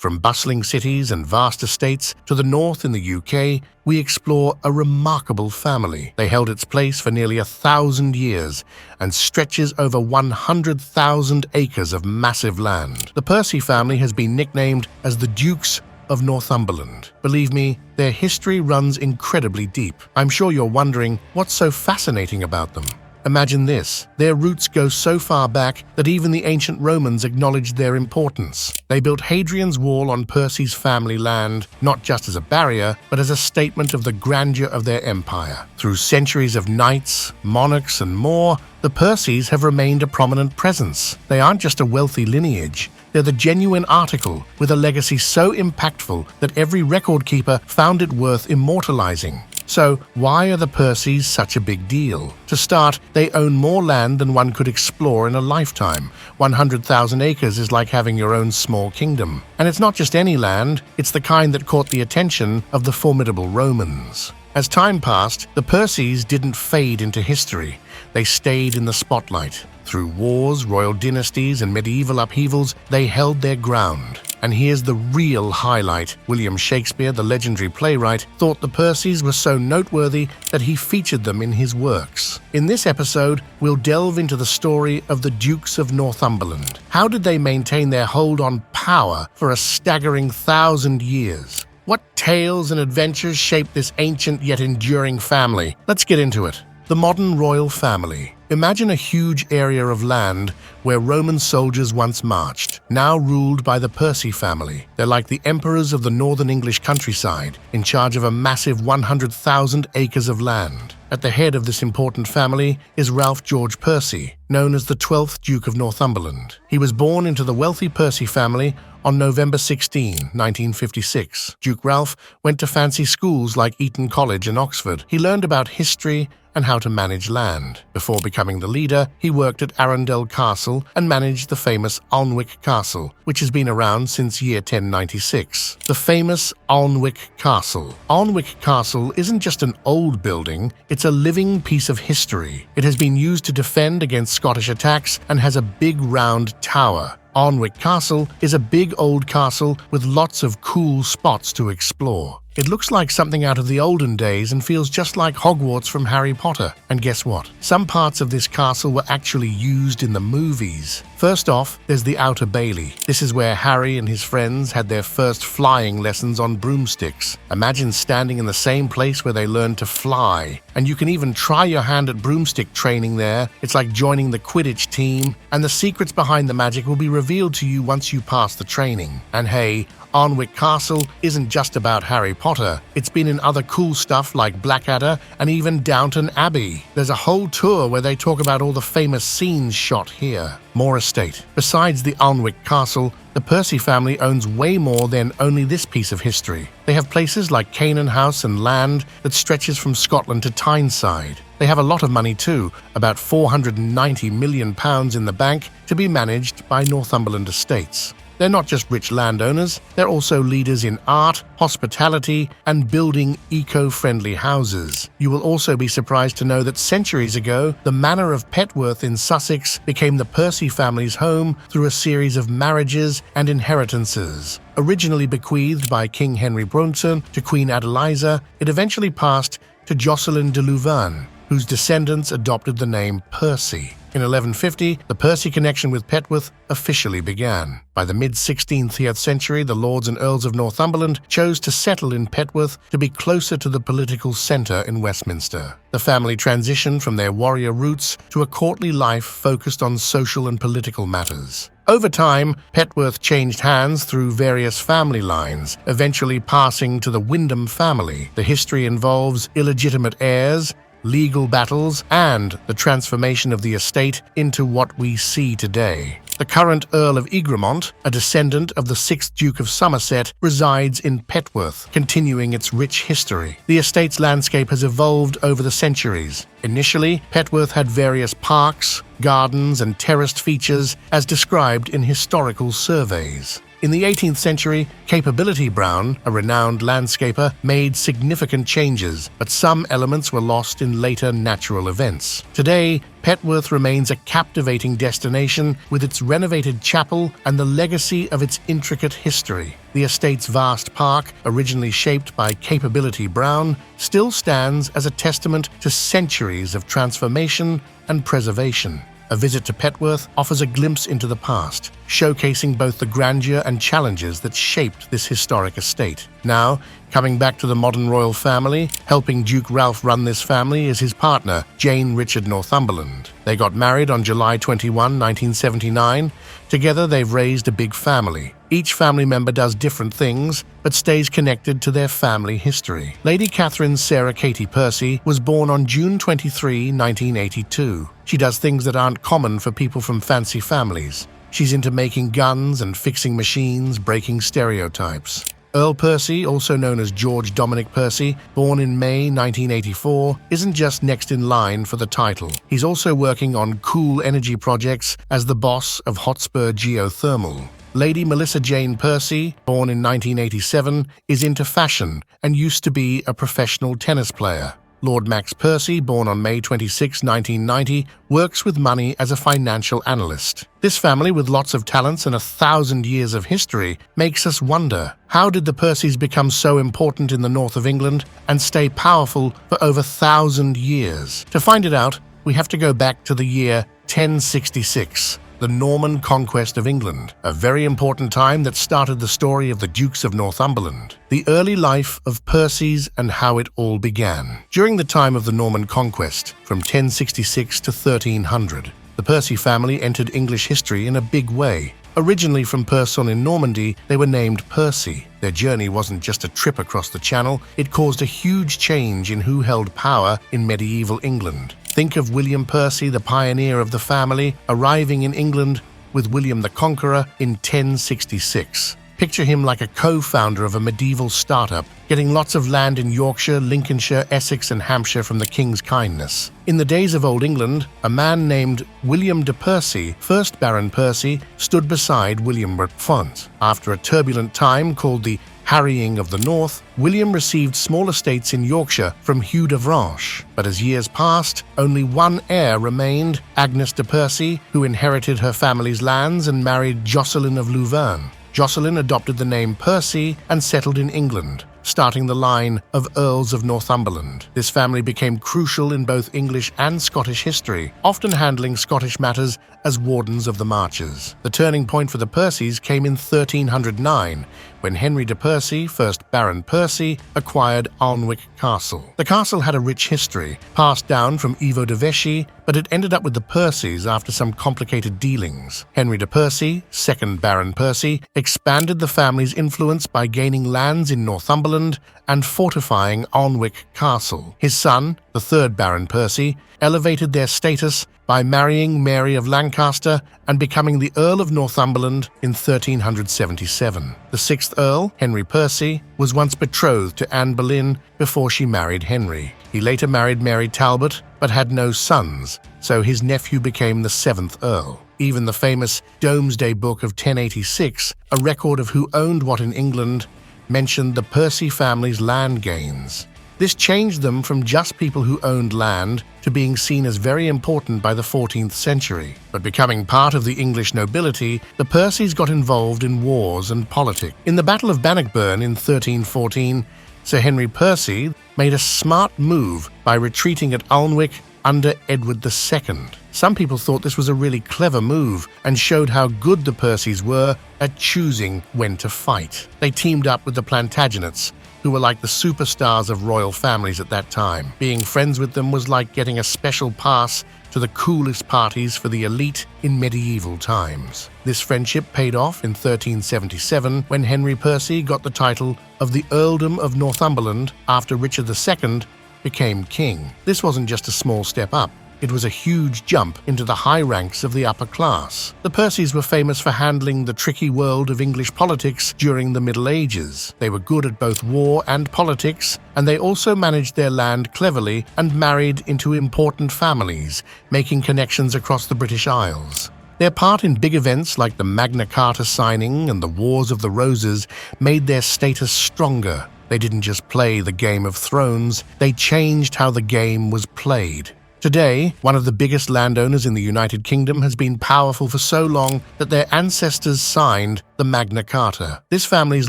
From bustling cities and vast estates to the north in the UK, we explore a remarkable family. They held its place for nearly 1,000 years and stretches over 100,000 acres of massive land. The Percy family has been nicknamed as the Dukes of Northumberland. Believe me, their history runs incredibly deep. I'm sure you're wondering what's so fascinating about them. Imagine this. Their roots go so far back that even the ancient Romans acknowledged their importance. They built Hadrian's Wall on Percy's family land, not just as a barrier, but as a statement of the grandeur of their empire. Through centuries of knights, monarchs, and more, the Percys have remained a prominent presence. They aren't just a wealthy lineage. They're the genuine article, with a legacy so impactful that every record keeper found it worth immortalizing. So, why are the Percys such a big deal? To start, they own more land than one could explore in a lifetime. 100,000 acres is like having your own small kingdom. And it's not just any land, it's the kind that caught the attention of the formidable Romans. As time passed, the Percys didn't fade into history. They stayed in the spotlight. Through wars, royal dynasties, and medieval upheavals, they held their ground. And here's the real highlight. William Shakespeare, the legendary playwright, thought the Percys were so noteworthy that he featured them in his works. In this episode, we'll delve into the story of the Dukes of Northumberland. How did they maintain their hold on power for a staggering 1,000 years? What tales and adventures shaped this ancient yet enduring family? Let's get into it. The modern royal family. Imagine a huge area of land where Roman soldiers once marched, now ruled by the Percy family. They're like the emperors of the northern English countryside, in charge of a massive 100,000 acres of land. At the head of this important family is Ralph George Percy, known as the 12th Duke of Northumberland. He was born into the wealthy Percy family on November 16, 1956. Duke Ralph went to fancy schools like Eton College and Oxford. He learned about history and how to manage land. Before becoming the leader, he worked at Arundel Castle and managed the famous Alnwick Castle, which has been around since year 1096. The famous Alnwick Castle. Alnwick Castle isn't just an old building, it's a living piece of history. It has been used to defend against Scottish attacks and has a big round tower. Alnwick Castle is a big old castle with lots of cool spots to explore. It looks like something out of the olden days and feels just like Hogwarts from Harry Potter. And guess what? Some parts of this castle were actually used in the movies. First off, there's the Outer Bailey. This is where Harry and his friends had their first flying lessons on broomsticks. Imagine standing in the same place where they learned to fly. And you can even try your hand at broomstick training there. It's like joining the Quidditch team. And the secrets behind the magic will be revealed to you once you pass the training. And hey, Alnwick Castle isn't just about Harry Potter. It's been in other cool stuff like Blackadder and even Downton Abbey. There's a whole tour where they talk about all the famous scenes shot here. More estate. Besides the Alnwick Castle, the Percy family owns way more than only this piece of history. They have places like Canaan House and land that stretches from Scotland to Tyneside. They have a lot of money too, about £490 million in the bank, to be managed by Northumberland Estates. They're not just rich landowners, they're also leaders in art, hospitality, and building eco-friendly houses. You will also be surprised to know that centuries ago, the manor of Petworth in Sussex became the Percy family's home through a series of marriages and inheritances. Originally bequeathed by King Henry Bronson to Queen Adeliza, it eventually passed to Jocelyn de Louvain, whose descendants adopted the name Percy. In 1150, the Percy connection with Petworth officially began. By the mid-16th century, the Lords and Earls of Northumberland chose to settle in Petworth to be closer to the political centre in Westminster. The family transitioned from their warrior roots to a courtly life focused on social and political matters. Over time, Petworth changed hands through various family lines, eventually passing to the Wyndham family. The history involves illegitimate heirs, legal battles, and the transformation of the estate into what we see today. The current Earl of Egremont, a descendant of the 6th Duke of Somerset, resides in Petworth, continuing its rich history. The estate's landscape has evolved over the centuries. Initially, Petworth had various parks, gardens, and terraced features as described in historical surveys. In the 18th century, Capability Brown, a renowned landscaper, made significant changes, but some elements were lost in later natural events. Today, Petworth remains a captivating destination with its renovated chapel and the legacy of its intricate history. The estate's vast park, originally shaped by Capability Brown, still stands as a testament to centuries of transformation and preservation. A visit to Petworth offers a glimpse into the past, showcasing both the grandeur and challenges that shaped this historic estate. Now, coming back to the modern royal family, helping Duke Ralph run this family is his partner, Jane Richard Northumberland. They got married on July 21, 1979. Together, they've raised a big family. Each family member does different things, but stays connected to their family history. Lady Catherine Sarah Katie Percy was born on June 23, 1982. She does things that aren't common for people from fancy families. She's into making guns and fixing machines, breaking stereotypes. Earl Percy, also known as George Dominic Percy, born in May 1984, isn't just next in line for the title. He's also working on cool energy projects as the boss of Hotspur Geothermal. Lady Melissa Jane Percy, born in 1987, is into fashion and used to be a professional tennis player. Lord Max Percy, born on May 26, 1990, works with money as a financial analyst. This family, with lots of talents and 1,000 years of history, makes us wonder, how did the Percys become so important in the north of England and stay powerful for over 1,000 years? To find it out, we have to go back to the year 1066. The Norman conquest of England, a very important time that started the story of the Dukes of Northumberland, the early life of Percys and how it all began. During the time of the Norman conquest, from 1066 to 1300, the Percy family entered English history in a big way. Originally from Percys in Normandy, they were named Percy. Their journey wasn't just a trip across the Channel, it caused a huge change in who held power in medieval England. Think of William Percy, the pioneer of the family, arriving in England with William the Conqueror in 1066. Picture him like a co-founder of a medieval startup, getting lots of land in Yorkshire, Lincolnshire, Essex, and Hampshire from the king's kindness. In the days of Old England, a man named William de Percy, 1st Baron Percy, stood beside William Rockefellers. After a turbulent time called the Harrying of the North, William received small estates in Yorkshire from Hugh de Vranche. But as years passed, only one heir remained, Agnes de Percy, who inherited her family's lands and married Jocelyn of Louvain. Jocelyn adopted the name Percy and settled in England, starting the line of Earls of Northumberland. This family became crucial in both English and Scottish history, often handling Scottish matters as wardens of the marches. The turning point for the Percys came in 1309, when Henry de Percy, 1st Baron Percy, acquired Alnwick Castle. The castle had a rich history, passed down from Ivo de Vesci, but it ended up with the Percys after some complicated dealings. Henry de Percy, 2nd Baron Percy, expanded the family's influence by gaining lands in Northumberland and fortifying Alnwick Castle. His son, the 3rd Baron Percy, elevated their status by marrying Mary of Lancaster and becoming the Earl of Northumberland in 1377. The 6th Earl, Henry Percy, was once betrothed to Anne Boleyn before she married Henry. He later married Mary Talbot, but had no sons, so his nephew became the 7th Earl. Even the famous Domesday Book of 1086, a record of who owned what in England, mentioned the Percy family's land gains. This changed them from just people who owned land to being seen as very important by the 14th century. But becoming part of the English nobility, the Percys got involved in wars and politics. In the Battle of Bannockburn in 1314, Sir Henry Percy made a smart move by retreating at Alnwick under Edward II. Some people thought this was a really clever move and showed how good the Percys were at choosing when to fight. They teamed up with the Plantagenets, who were like the superstars of royal families at that time. Being friends with them was like getting a special pass to the coolest parties for the elite in medieval times. This friendship paid off in 1377 when Henry Percy got the title of the Earldom of Northumberland after Richard II became king. This wasn't just a small step up. It was a huge jump into the high ranks of the upper class. The Percys were famous for handling the tricky world of English politics during the Middle Ages. They were good at both war and politics, and they also managed their land cleverly and married into important families, making connections across the British Isles. Their part in big events like the Magna Carta signing and the Wars of the Roses made their status stronger. They didn't just play the Game of Thrones, they changed how the game was played. Today, one of the biggest landowners in the United Kingdom has been powerful for so long that their ancestors signed the Magna Carta. This family's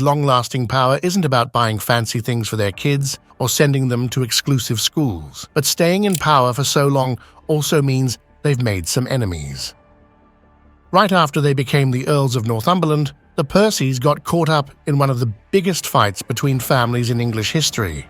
long-lasting power isn't about buying fancy things for their kids or sending them to exclusive schools, but staying in power for so long also means they've made some enemies. Right after they became the Earls of Northumberland, the Percys got caught up in one of the biggest fights between families in English history.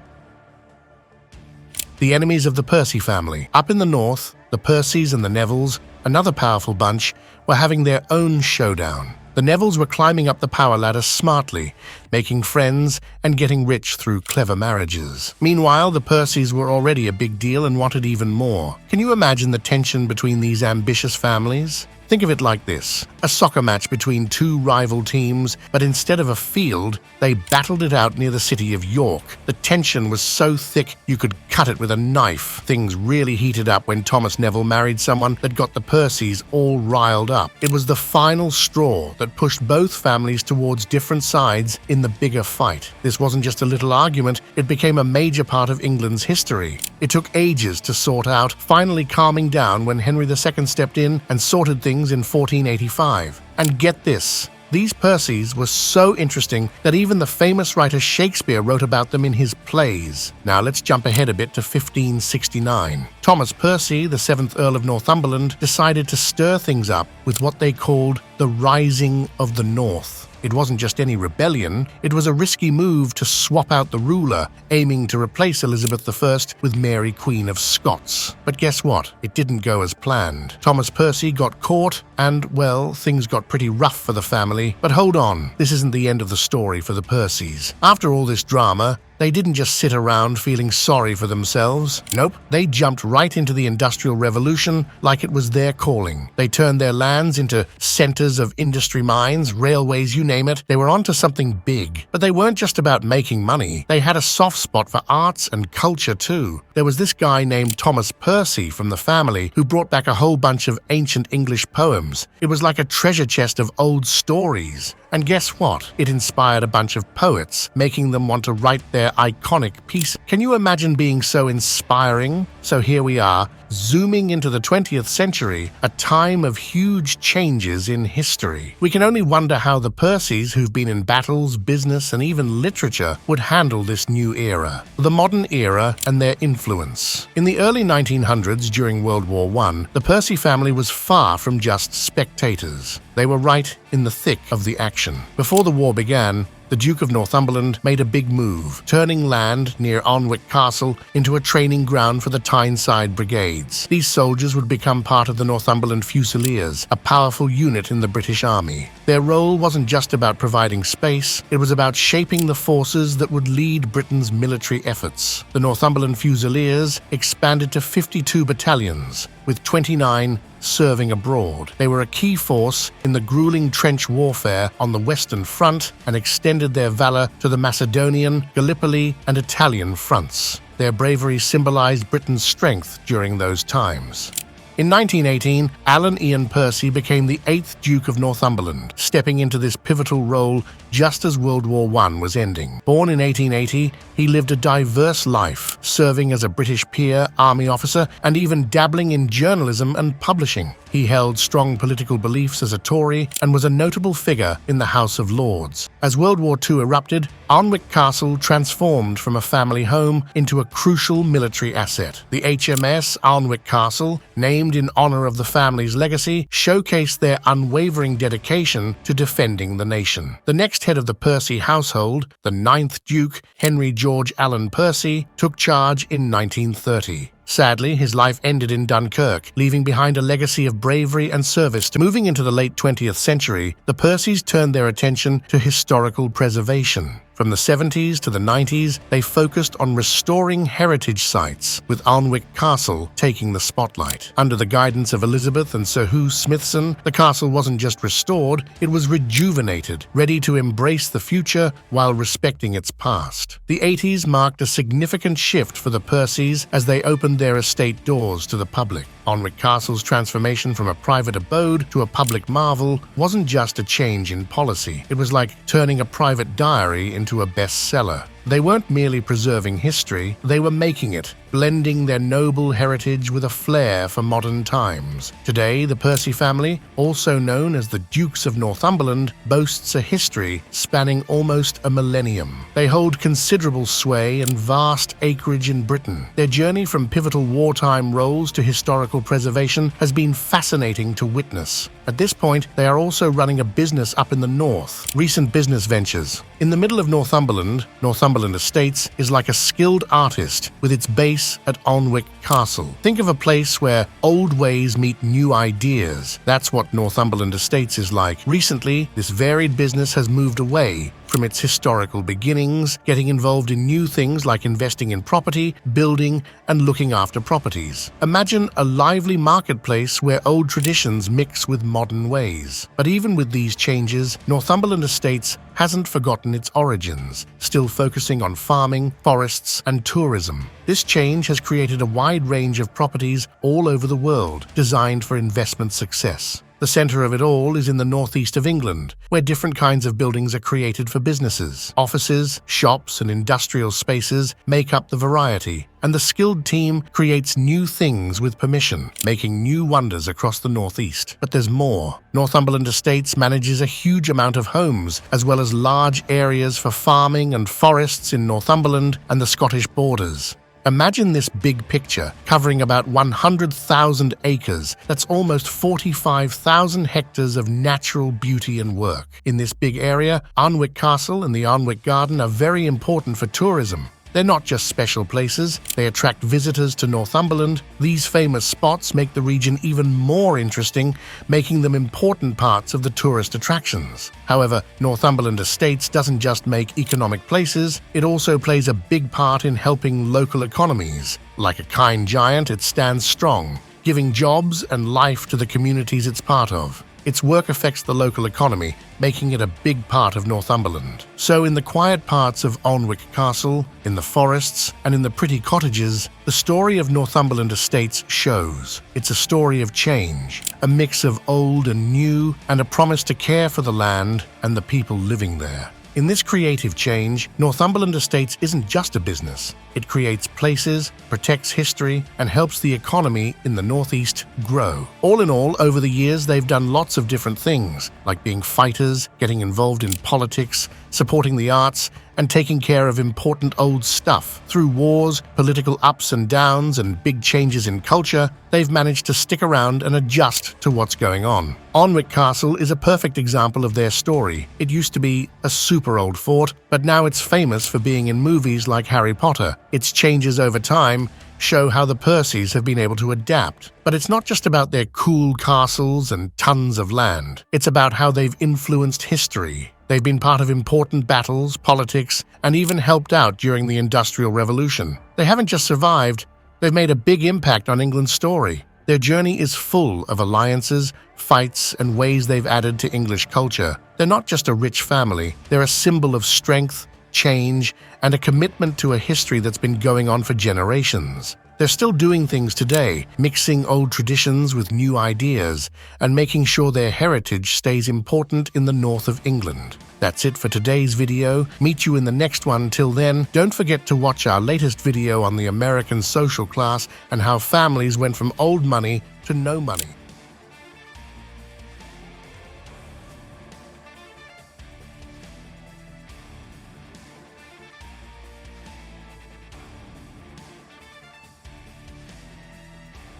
The enemies of the Percy family. Up in the north, the Percys and the Nevilles, another powerful bunch, were having their own showdown. The Nevilles were climbing up the power ladder smartly, making friends and getting rich through clever marriages. Meanwhile, the Percys were already a big deal and wanted even more. Can you imagine the tension between these ambitious families? Think of it like this: a soccer match between two rival teams, but instead of a field, they battled it out near the city of York. The tension was so thick you could cut it with a knife. Things really heated up when Thomas Neville married someone that got the Percys all riled up. It was the final straw that pushed both families towards different sides in the bigger fight. This wasn't just a little argument, it became a major part of England's history. It took ages to sort out, finally calming down when Henry II stepped in and sorted things in 1485. And get this, these Percys were so interesting that even the famous writer Shakespeare wrote about them in his plays. Now let's jump ahead a bit to 1569. Thomas Percy, the 7th Earl of Northumberland, decided to stir things up with what they called the Rising of the North. It wasn't just any rebellion, it was a risky move to swap out the ruler, aiming to replace Elizabeth I with Mary, Queen of Scots. But guess what? It didn't go as planned. Thomas Percy got caught and, well, things got pretty rough for the family. But hold on, this isn't the end of the story for the Percys. After all this drama, they didn't just sit around feeling sorry for themselves. Nope, they jumped right into the Industrial Revolution like it was their calling. They turned their lands into centers of industry, mines, railways, you name it. They were onto something big. But they weren't just about making money. They had a soft spot for arts and culture too. There was this guy named Thomas Percy from the family who brought back a whole bunch of ancient English poems. It was like a treasure chest of old stories. And guess what? It inspired a bunch of poets, making them want to write their iconic piece. Can you imagine being so inspiring? So here we are, zooming into the 20th century, a time of huge changes in history. We can only wonder how the Percys, who've been in battles, business, and even literature, would handle this new era. The modern era and their influence. In the early 1900s, during World War I, the Percy family was far from just spectators. They were right in the thick of the action. Before the war began, the Duke of Northumberland made a big move, turning land near Alnwick Castle into a training ground for the Tyneside Brigades. These soldiers would become part of the Northumberland Fusiliers, a powerful unit in the British Army. Their role wasn't just about providing space, it was about shaping the forces that would lead Britain's military efforts. The Northumberland Fusiliers expanded to 52 battalions, with 29 serving abroad. They were a key force in the grueling trench warfare on the Western Front and extended their valor to the Macedonian, Gallipoli, and Italian fronts. Their bravery symbolized Britain's strength during those times. In 1918, Alan Ian Percy became the 8th Duke of Northumberland, stepping into this pivotal role just as World War I was ending. Born in 1880, he lived a diverse life, serving as a British peer, army officer, and even dabbling in journalism and publishing. He held strong political beliefs as a Tory and was a notable figure in the House of Lords. As World War II erupted, Alnwick Castle transformed from a family home into a crucial military asset. The HMS Alnwick Castle, named in honor of the family's legacy, showcased their unwavering dedication to defending the nation. The next head of the Percy household, the 9th Duke, Henry George Allen Percy, took charge in 1930. Sadly, his life ended in Dunkirk, leaving behind a legacy of bravery and service. Moving into the late 20th century, the Percys turned their attention to historical preservation. From the 70s to the 90s, they focused on restoring heritage sites, with Alnwick Castle taking the spotlight. Under the guidance of Elizabeth and Sir Hugh Smithson, the castle wasn't just restored, it was rejuvenated, ready to embrace the future while respecting its past. The 80s marked a significant shift for the Percys as they opened their estate doors to the public. Alnwick Castle's transformation from a private abode to a public marvel wasn't just a change in policy. It was like turning a private diary into a bestseller. They weren't merely preserving history, they were making it, blending their noble heritage with a flair for modern times. Today, the Percy family, also known as the Dukes of Northumberland, boasts a history spanning almost a millennium. They hold considerable sway and vast acreage in Britain. Their journey from pivotal wartime roles to historical preservation has been fascinating to witness. At this point, they are also running a business up in the north. Recent business ventures. In the middle of Northumberland, Northumberland Estates is like a skilled artist with its base at Alnwick Castle. Think of a place where old ways meet new ideas. That's what Northumberland Estates is like. Recently, this varied business has moved away from its historical beginnings, getting involved in new things like investing in property, building, and looking after properties. Imagine a lively marketplace where old traditions mix with modern ways. But even with these changes, Northumberland Estates hasn't forgotten its origins, still focusing on farming, forests, and tourism. This change has created a wide range of properties all over the world, designed for investment success. The center of it all is in the northeast of England, where different kinds of buildings are created for businesses. Offices, shops, and industrial spaces make up the variety, and the skilled team creates new things with permission, making new wonders across the northeast. But there's more. Northumberland Estates manages a huge amount of homes, as well as large areas for farming and forests in Northumberland and the Scottish borders. Imagine this big picture covering about 100,000 acres. That's almost 45,000 hectares of natural beauty and work. In this big area, Alnwick Castle and the Alnwick Garden are very important for tourism. They're not just special places, they attract visitors to Northumberland. These famous spots make the region even more interesting, making them important parts of the tourist attractions. However, Northumberland Estates doesn't just make economic places, it also plays a big part in helping local economies. Like a kind giant, it stands strong, giving jobs and life to the communities it's part of. Its work affects the local economy, making it a big part of Northumberland. So in the quiet parts of Alnwick Castle, in the forests, and in the pretty cottages, the story of Northumberland Estates shows. It's a story of change, a mix of old and new, and a promise to care for the land and the people living there. In this creative change, Northumberland Estates isn't just a business. It creates places, protects history, and helps the economy in the Northeast grow. All in all, over the years, they've done lots of different things, like being fighters, getting involved in politics, supporting the arts, and taking care of important old stuff. Through wars, political ups and downs, and big changes in culture, they've managed to stick around and adjust to what's going on. Alnwick Castle is a perfect example of their story. It used to be a super old fort, but now it's famous for being in movies like Harry Potter. Its changes over time show how the Percys have been able to adapt. But it's not just about their cool castles and tons of land. It's about how they've influenced history. They've been part of important battles, politics, and even helped out during the Industrial Revolution. They haven't just survived, they've made a big impact on England's story. Their journey is full of alliances, fights, and ways they've added to English culture. They're not just a rich family, they're a symbol of strength, change, and a commitment to a history that's been going on for generations. They're still doing things today, mixing old traditions with new ideas, and making sure their heritage stays important in the north of England. That's it for today's video. Meet you in the next one. Till then, don't forget to watch our latest video on the American social class and how families went from old money to no money.